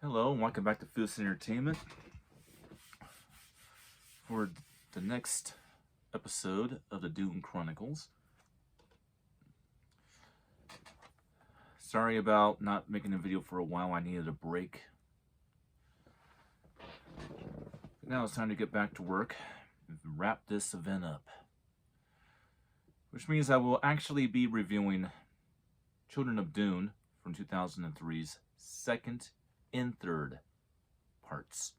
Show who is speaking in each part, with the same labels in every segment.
Speaker 1: Hello, and welcome back to Food Entertainment for the next episode of the Dune Chronicles. Sorry about not making a video for a while. I needed a break. Now it's time to get back to work and wrap this event up. Which means I will actually be reviewing Children of Dune from 2003's second and third parts.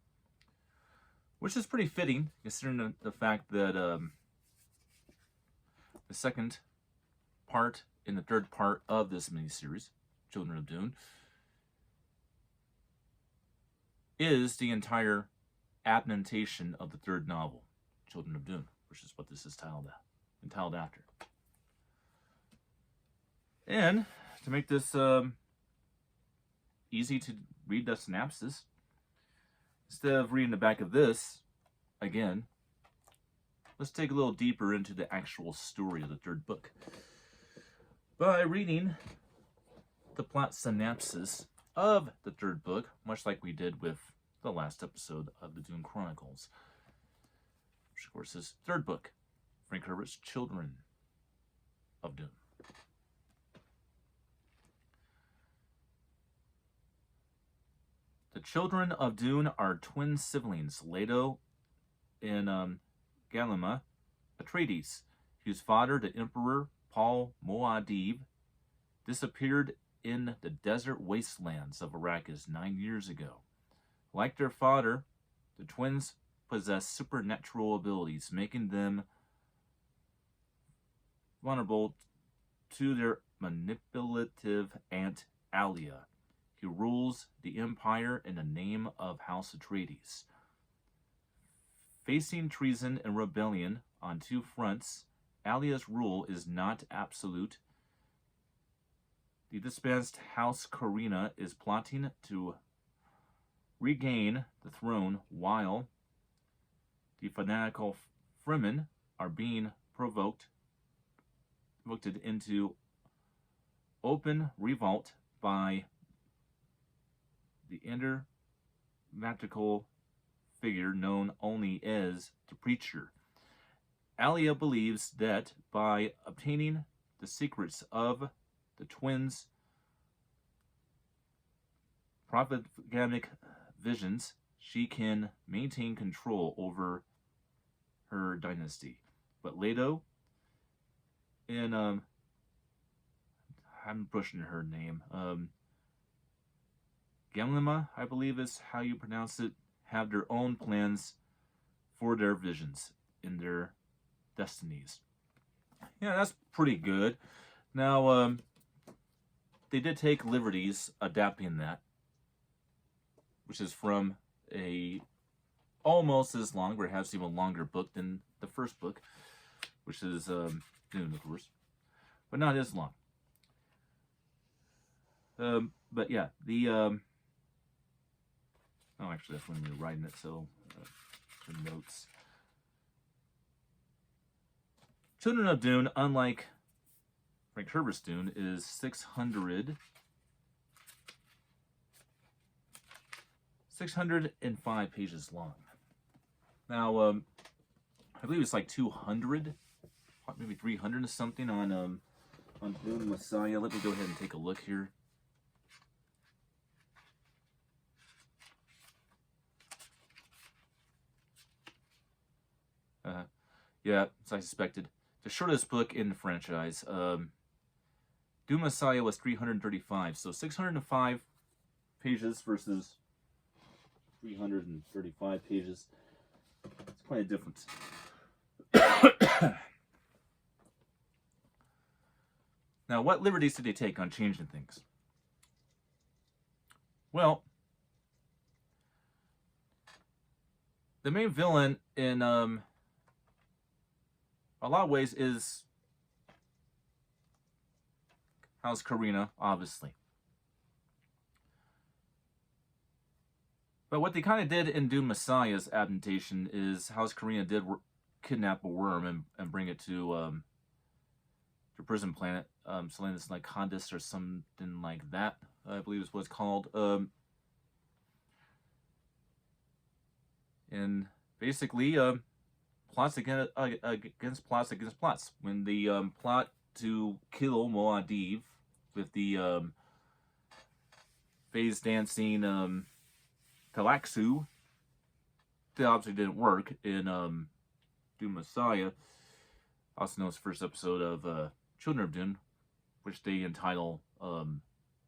Speaker 1: Which is pretty fitting, considering the fact that the second part and the third part of this miniseries, Children of Dune, is the entire adaptation of the third novel, Children of Dune, which is what this is entitled after. And to make this easy to read the synopsis, instead of reading the back of this again, let's take a little deeper into the actual story of the third book by reading the plot synopsis of the third book, much like we did with the last episode of the Dune Chronicles, which of course is third book, Frank Herbert's Children of Dune. The children of Dune are twin siblings, Leto and Galima Atreides, whose father, the Emperor Paul Muad'Dib, disappeared in the desert wastelands of Arrakis 9 years ago. Like their father, the twins possess supernatural abilities, making them vulnerable to their manipulative aunt Alia, who rules the Empire in the name of House Atreides. Facing treason and rebellion on two fronts, Alia's rule is not absolute. The disbanded House Corina is plotting to regain the throne, while the fanatical Fremen are being provoked into open revolt by the enigmatical figure known only as the Preacher. Alia believes that by obtaining the secrets of the twins' prophetic visions, she can maintain control over her dynasty. But Leto, and I'm pushing her name, Gamlima, I believe is how you pronounce it, have their own plans for their visions and their destinies. Yeah, that's pretty good. Now, they did take liberties adapting that, which is from a almost as long, perhaps even longer book than the first book, which is Dune, of course, but not as long. But yeah, the oh, actually, that's when we were writing it, so some notes. Children of Dune, unlike Frank Herbert's Dune, is 605 pages long. Now, I believe it's like 200, maybe 300 or something on Dune Messiah. Let me go ahead and take a look here. Yeah, as I suspected. The shortest book in the franchise. Dune Messiah was 335, so 605 pages versus 335 pages. It's quite a difference. Now, what liberties did they take on changing things? Well, the main villain in a lot of ways is House Corina, obviously. But what they kind of did in Dune Messiah's adaptation is House Corina did kidnap a worm and bring it to the prison planet, Solanas Lycandis or something like that, I believe is what it's called. And basically, plots against plots against plots. When the plot to kill Muad'Dib with the phase dancing Talaxu, that obviously didn't work in Dune Messiah, also known as the first episode of Children of Dune, which they entitle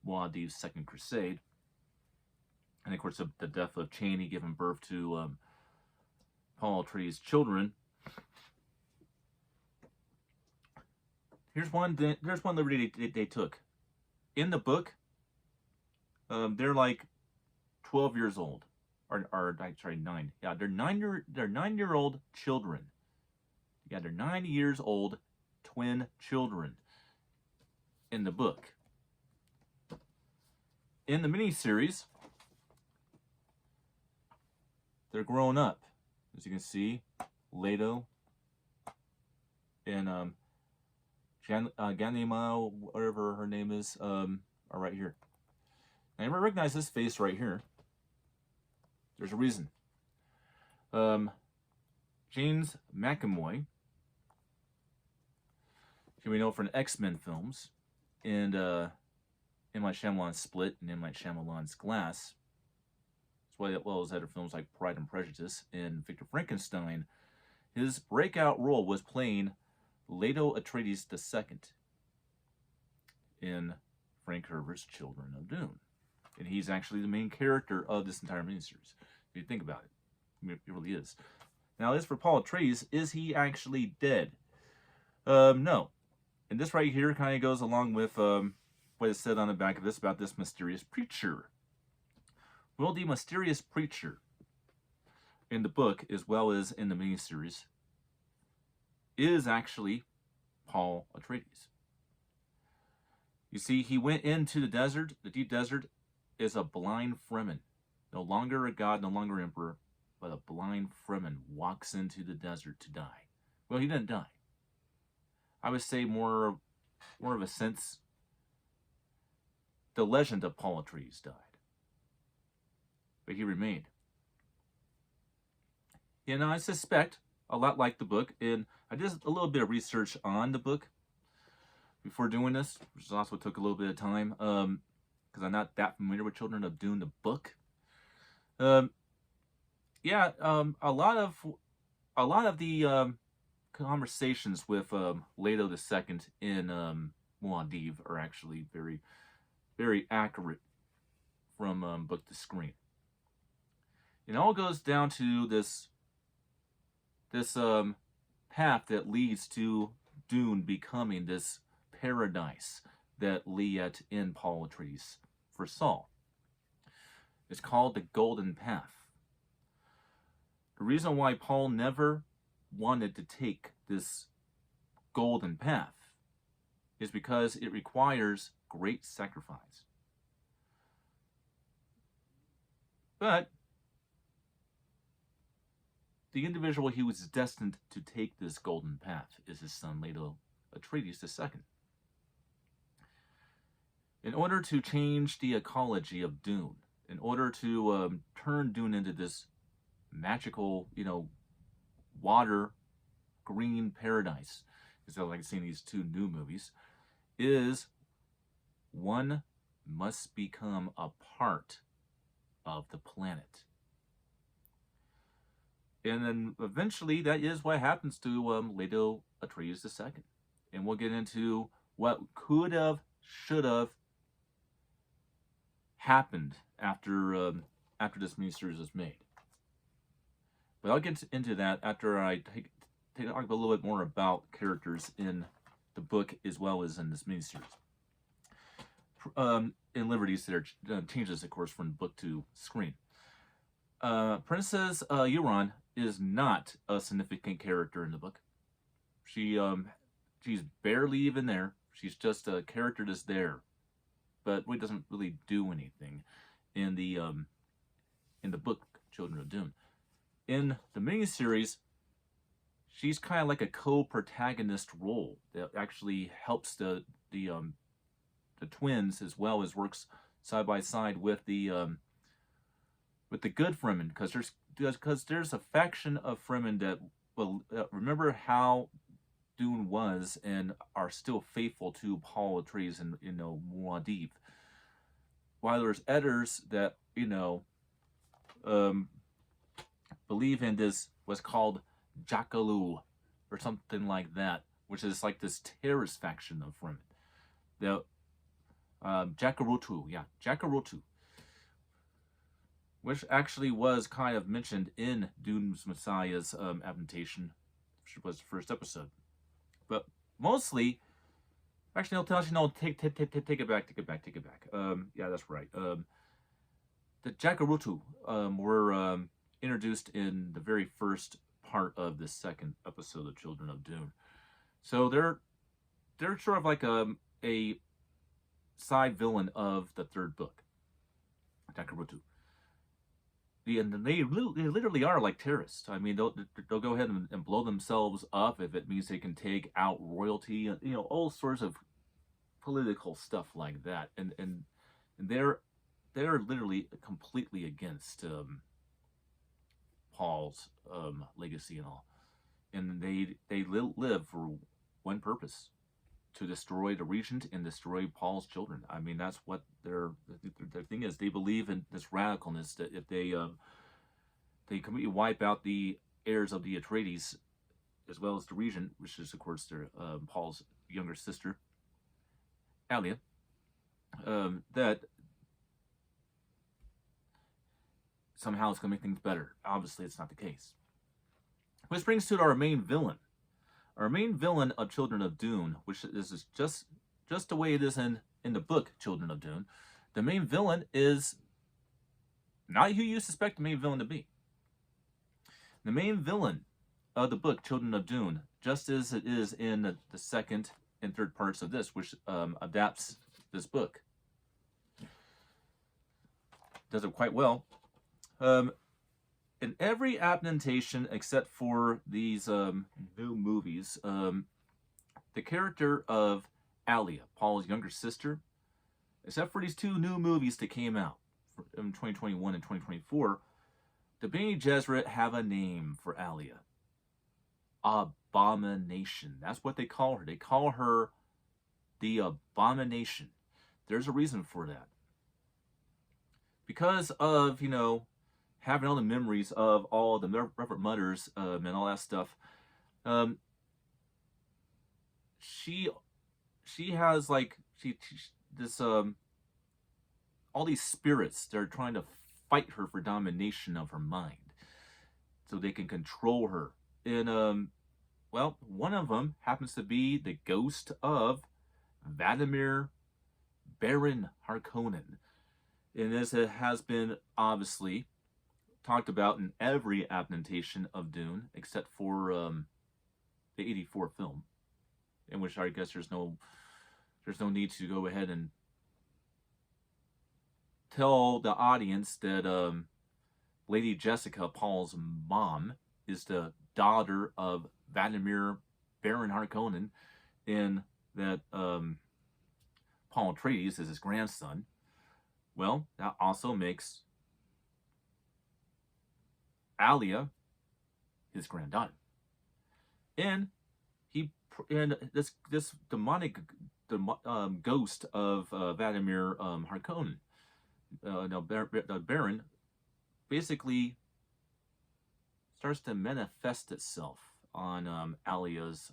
Speaker 1: Muad'Dib's Second Crusade. And of course, the death of Chani giving birth to Paul Atreides' children. Here's one liberty they took. In the book, they're like 12 years old, or sorry, 9. Yeah, they're 9-year-old children. Yeah, they're 9 years old twin children in the book. In the miniseries, they're grown up. As you can see, Leto and Ganima, whatever her name is, are right here. I never recognize this face right here. There's a reason. James McAvoy, who we know from the X-Men films, and M. Night Shyamalan's Split and M. Night Shyamalan's Glass, as well as other films like Pride and Prejudice and Victor Frankenstein. His breakout role was playing Leto Atreides II in Frank Herbert's Children of Dune. And he's actually the main character of this entire miniseries, if you think about it. It really is. Now, as for Paul Atreides, is he actually dead? No. And this right here kind of goes along with what is said on the back of this about this mysterious preacher. Well, the mysterious preacher in the book, as well as in the miniseries, is actually Paul Atreides. You see, he went into the desert, the deep desert, as a blind Fremen. No longer a god, no longer emperor, but a blind Fremen walks into the desert to die. Well, he didn't die. I would say more of a sense, the legend of Paul Atreides died. But he remained. And I suspect, a lot like the book, and I did a little bit of research on the book before doing this, which also took a little bit of time, because I'm not that familiar with Children of Dune, the book. A lot of the conversations with Leto II in Muad'Dib are actually very, very accurate from book to screen. It all goes down to this path that leads to Dune becoming this paradise that Liet and Paul Atreides foresaw. It's called the Golden Path. The reason why Paul never wanted to take this Golden Path is because it requires great sacrifice. But the individual he was destined to take this Golden Path is his son, Leto Atreides II. In order to change the ecology of Dune, in order to turn Dune into this magical, water, green paradise, as I like seeing these two new movies, is one must become a part of the planet. And then eventually that is what happens to Leto Atreides II. And we'll get into what could have, should have happened after this miniseries was made. But I'll get into that after I talk a little bit more about characters in the book as well as in this miniseries. In liberties that are changes, of course, from book to screen. Princess Euron is not a significant character in the book. She's barely even there. She's just a character that's there, but really doesn't really do anything in the book Children of Dune. In the miniseries, she's kind of like a co-protagonist role that actually helps the twins, as well as works side by side with the with the good Fremen, because there's a faction of Fremen that will remember how Dune was and are still faithful to Paul Atreides and Muad'Dib, while there's others that um, believe in this what's called Jakalu or something like that, which is like this terrorist faction of Fremen. The Jakarutu, which actually was kind of mentioned in Dune's Messiah's adaptation, which was the first episode. But mostly, actually, no, take it back. Yeah, that's right. The Jakarutu were introduced in the very first part of the second episode of Children of Dune. So they're sort of like a side villain of the third book, Jakarutu. And they literally are like terrorists. I mean, they'll go ahead and blow themselves up if it means they can take out royalty, and all sorts of political stuff like that. And they're literally completely against Paul's legacy and all, and they live for one purpose: to destroy the regent and destroy Paul's children. I mean, that's what their thing is. They believe in this radicalness that if they completely wipe out the heirs of the Atreides, as well as the regent, which is of course their Paul's younger sister, Alia, that somehow it's going to make things better. Obviously, it's not the case. Which brings to our main villain. Our main villain of Children of Dune, which is just the way it is in the book Children of Dune, the main villain is not who you suspect the main villain to be. The main villain of the book Children of Dune, just as it is in the second and third parts of this, which adapts this book, does it quite well. In every adaptation except for these new movies, the character of Alia, Paul's younger sister, except for these two new movies that came out in 2021 and 2024, the Bene Gesserit have a name for Alia. Abomination. That's what they call her. They call her the Abomination. There's a reason for that. Because of, having all the memories of all the Reverend Mothers and all that stuff, she has this all these spirits that are trying to fight her for domination of her mind, so they can control her. And well, one of them happens to be the ghost of Vladimir Baron Harkonnen, and as it has been obviously talked about in every adaptation of Dune, except for the '84 film, in which I guess there's no need to go ahead and tell the audience that Lady Jessica, Paul's mom, is the daughter of Vladimir Baron Harkonnen, and that Paul Atreides is his grandson. Well, that also makes Alia his granddaughter, and this demonic ghost of Vladimir Harkonnen, the Baron, basically starts to manifest itself on Alia's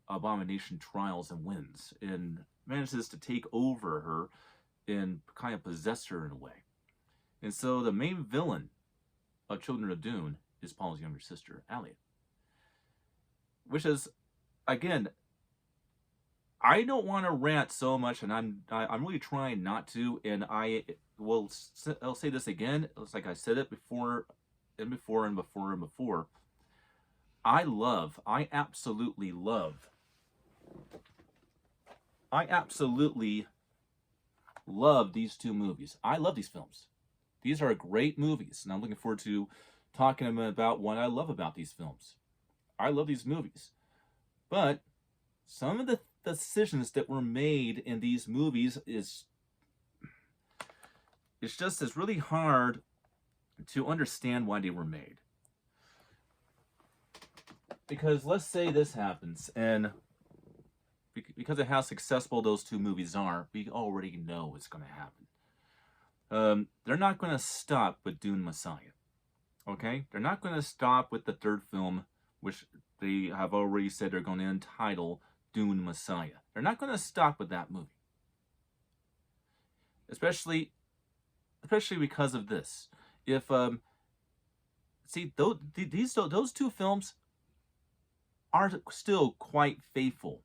Speaker 1: abomination trials and wins, and manages to take over her and kind of possess her in a way. And so the main villain of Children of Dune is Paul's younger sister, Alia. Which is, again, I don't want to rant so much, and I'm really trying not to, and I'll say this again. It's like I said it before. I absolutely love these two movies. I love these films. These are great movies, and I'm looking forward to talking about what I love about these films. I love these movies. But some of the decisions that were made in these movies is it's really hard to understand why they were made. Because let's say this happens, and because of how successful those two movies are, we already know what's going to happen. They're not going to stop with Dune Messiah. Okay? They're not going to stop with the third film, which they have already said they're going to entitle Dune Messiah. They're not going to stop with that movie. Especially because of this. If see those two films are still quite faithful.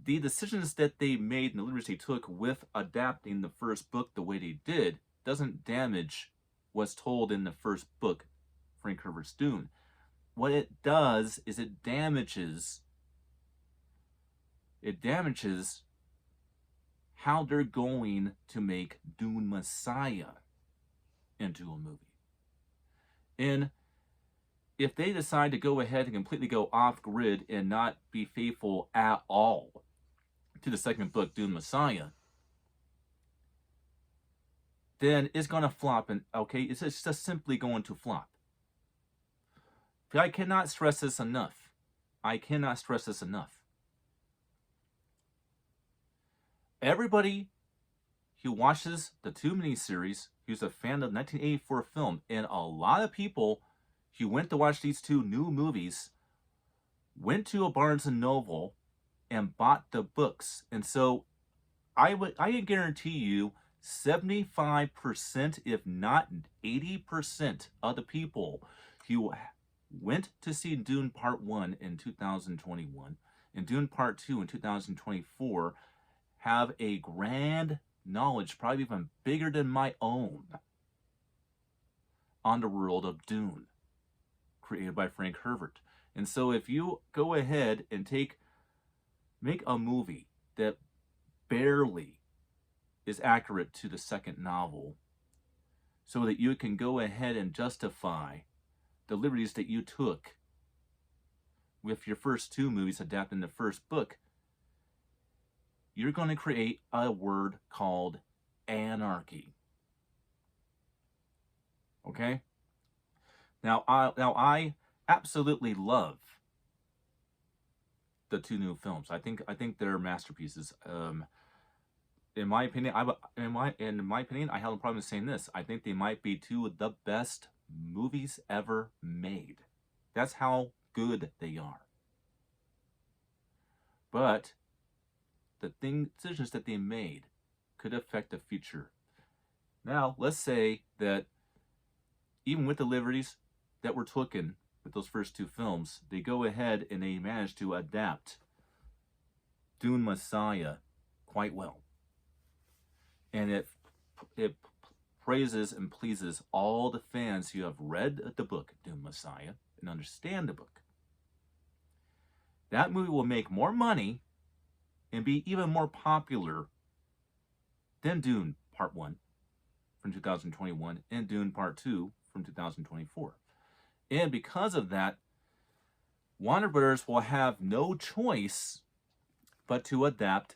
Speaker 1: The decisions that they made and the liberties they took with adapting the first book the way they did doesn't damage what's told in the first book, Frank Herbert's Dune. What it does is it damages how they're going to make Dune Messiah into a movie. And if they decide to go ahead and completely go off grid and not be faithful at all to the second book, Dune Messiah, then it's going to flop. And okay, it's just simply going to flop. I cannot stress this enough. Everybody who watches the two miniseries, who's a fan of the 1984 film, and a lot of people who went to watch these two new movies went to a Barnes & Noble and bought the books. And so I can guarantee you 75%, if not 80% of the people who went to see Dune Part 1 in 2021 and Dune Part 2 in 2024 have a grand knowledge, probably even bigger than my own, on the world of Dune, created by Frank Herbert. And so if you go ahead and make a movie that barely is accurate to the second novel, so that you can go ahead and justify the liberties that you took with your first two movies adapting the first book, you're going to create a word called anarchy. Okay? Now I absolutely love the two new films. I think they're masterpieces. In my opinion, I have no problem saying this. I think they might be two of the best movies ever made. That's how good they are. But the decisions that they made could affect the future. Now, let's say that even with the liberties that were taken with those first two films, they go ahead and they manage to adapt Dune Messiah quite well. And it praises and pleases all the fans who have read the book, Dune Messiah, and understand the book. That movie will make more money and be even more popular than Dune Part 1 from 2021 and Dune Part 2 from 2024. And because of that, Warner Brothers will have no choice but to adapt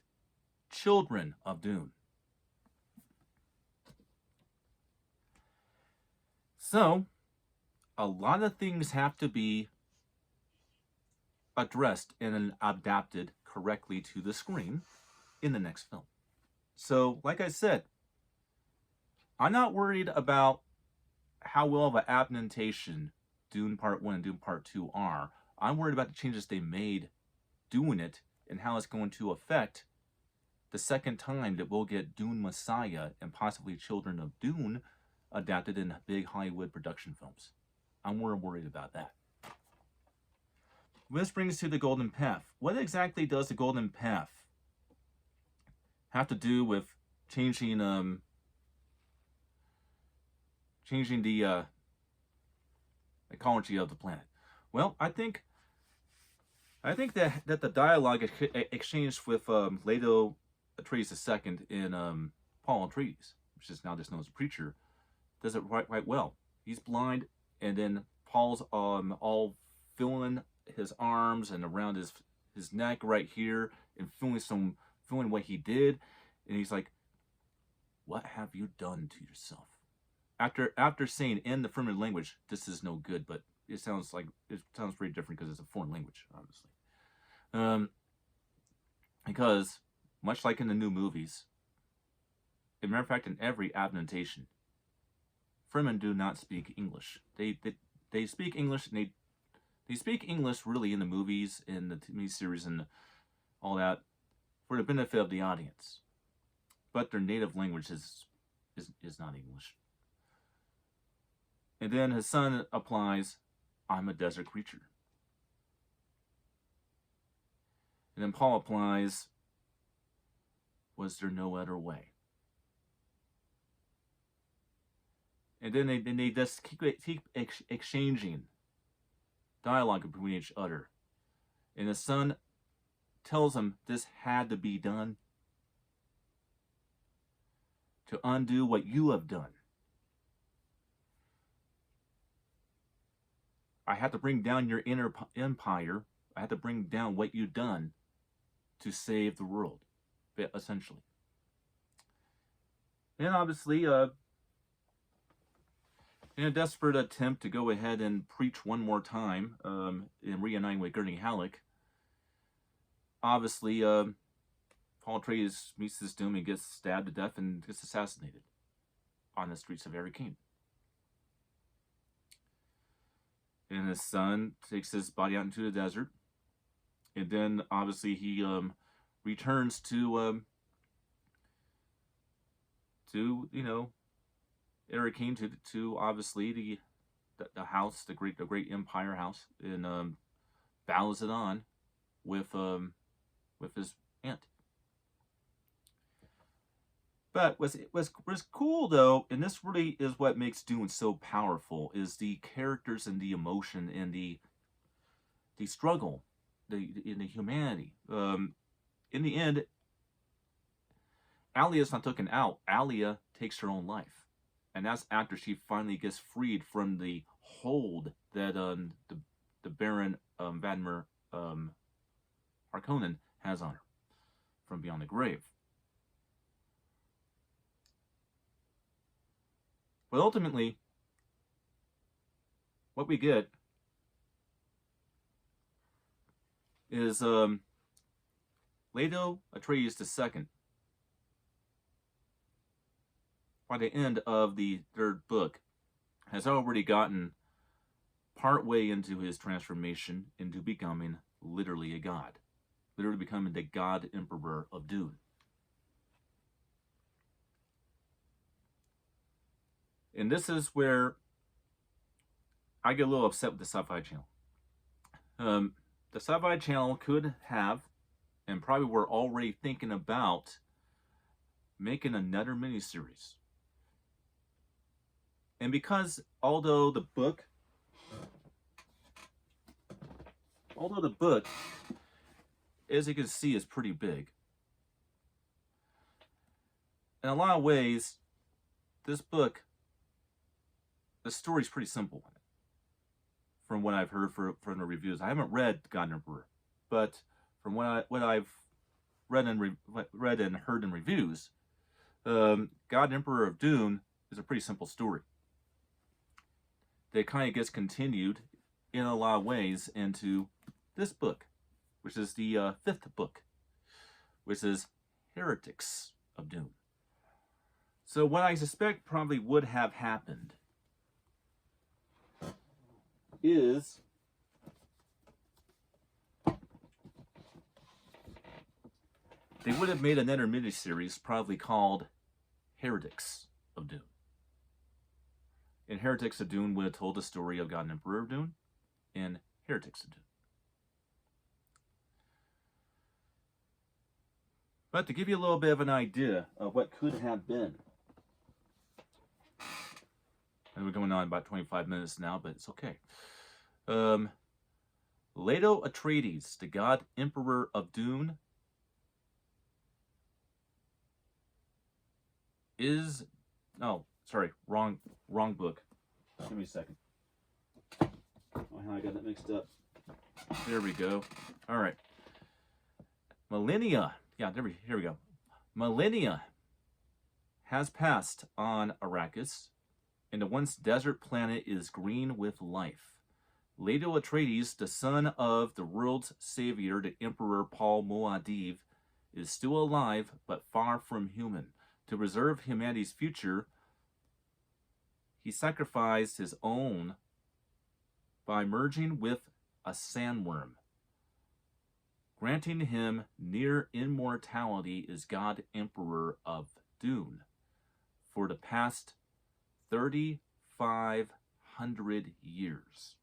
Speaker 1: Children of Dune. So, a lot of things have to be addressed and adapted correctly to the screen in the next film. So, like I said, I'm not worried about how well of an adaptation Dune Part 1 and Dune Part 2 are. I'm worried about the changes they made doing it and how it's going to affect the second time that we'll get Dune Messiah and possibly Children of Dune adapted in big Hollywood production films. I'm more worried about that. This brings us to the Golden Path. What exactly does the Golden Path have to do with changing the ecology of the planet? Well, I think that the dialogue exchanged with Leto Atreides II in Paul Atreides, which is now just known as a preacher, does it quite well. He's blind, and then Paul's all feeling his arms and around his neck right here, and feeling what he did, and he's like, what have you done to yourself? After saying in the Fremen language, this is no good, but it sounds very different because it's a foreign language, obviously. Because much like in the new movies, as a matter of fact, in every adaptation, Fremen do not speak English. They speak English, and they speak English really in the movies, in the TV series, and all that for the benefit of the audience. But their native language is not English. And then his son applies, I'm a desert creature. And then Paul applies, was there no other way? And then they just keep exchanging dialogue between each other. And the son tells him this had to be done to undo what you have done. I had to bring down your inner empire. I had to bring down what you've done to save the world, essentially. And obviously, in a desperate attempt to go ahead and preach one more time, in reuniting with Gurney Halleck, obviously, Paul Atreides meets his doom and gets stabbed to death and gets assassinated on the streets of Arrakeen. And his son takes his body out into the desert, and then obviously he returns to Arrakeen, to obviously the house, the great Empire house, and battles it on with his aunt. But what's cool though, and this really is what makes Dune so powerful, is the characters and the emotion and the struggle, the humanity. In the end, Alia's not taken out. Alia takes her own life, and that's after she finally gets freed from the hold that the Baron Vadmer Harkonnen has on her from beyond the grave. But ultimately, what we get is Leto Atreides II, by the end of the third book, has already gotten partway into his transformation into becoming literally a god. Literally becoming the God Emperor of Dune. And this is where I get a little upset with the Sci-Fi Channel. The Sci-Fi Channel could have, and probably were already thinking about, making another miniseries. And because although the book, as you can see, is pretty big, in a lot of ways, this book, the story's pretty simple from what I've heard from the reviews. I haven't read God Emperor, but from what I've read and heard in reviews, God Emperor of Dune is a pretty simple story that kind of gets continued in a lot of ways into this book, which is the fifth book, which is Heretics of Dune. So what I suspect probably would have happened is they would have made another miniseries probably called Heretics of Dune. And Heretics of Dune would have told the story of God and Emperor of Dune in Heretics of Dune. But to give you a little bit of an idea of what could have been, and we're going on about 25 minutes now, but it's okay. Leto Atreides, the God Emperor of Dune, is... Oh, sorry, wrong book. Give me a second. Oh, I got that mixed up. There we go. All right. Millennia. Yeah, here we go. Millennia has passed on Arrakis, and the once desert planet is green with life. Leto Atreides, the son of the world's savior, the Emperor Paul Muad'Dib, is still alive but far from human. To preserve humanity's future, he sacrificed his own by merging with a sandworm. Granting him near immortality is God Emperor of Dune. For the past 3,500 years.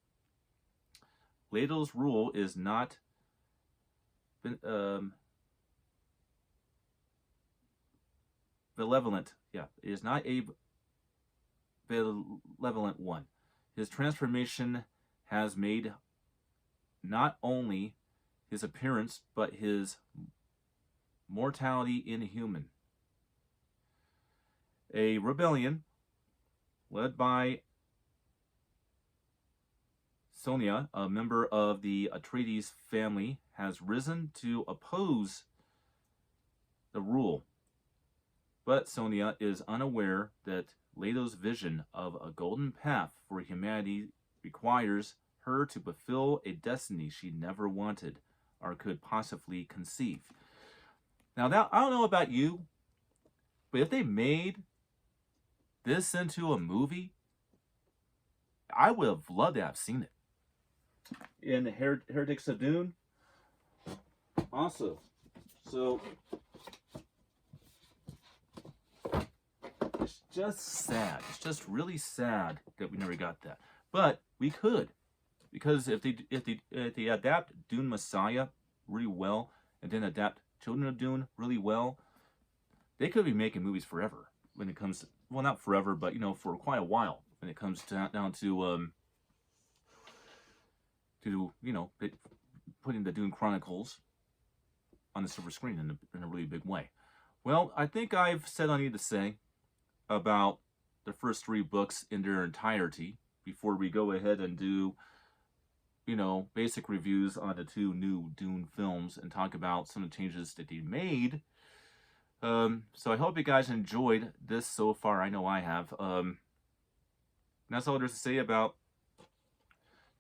Speaker 1: Leto's rule is not benevolent. Yeah, it is not a benevolent one. His transformation has made not only his appearance, but his mortality inhuman. A rebellion led by Sonia, a member of the Atreides family, has risen to oppose the rule. But Sonia is unaware that Leto's vision of a golden path for humanity requires her to fulfill a destiny she never wanted or could possibly conceive. Now, I don't know about you, but if they made this into a movie, I would have loved to have seen it. In Heretics of Dune, also. So, it's just sad. It's just really sad that we never got that. But we could, because if they adapt Dune Messiah really well, and then adapt Children of Dune really well, they could be making movies forever. When it comes to, well, not forever, but for quite a while. When it comes down to putting the Dune Chronicles on the silver screen in a really big way. Well, I think I've said all I need to say about the first 3 books in their entirety before we go ahead and do, basic reviews on the 2 new Dune films and talk about some of the changes that they made. So I hope you guys enjoyed this so far. I know I have. That's all there's to say about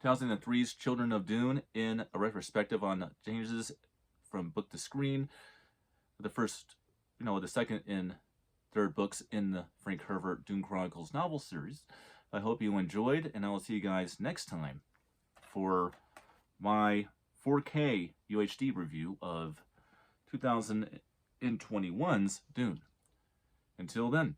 Speaker 1: 2003's Children of Dune in a retrospective on changes from book to screen. The first, the second and third books in the Frank Herbert Dune Chronicles novel series. I hope you enjoyed, and I will see you guys next time for my 4K UHD review of 2021's Dune. Until then.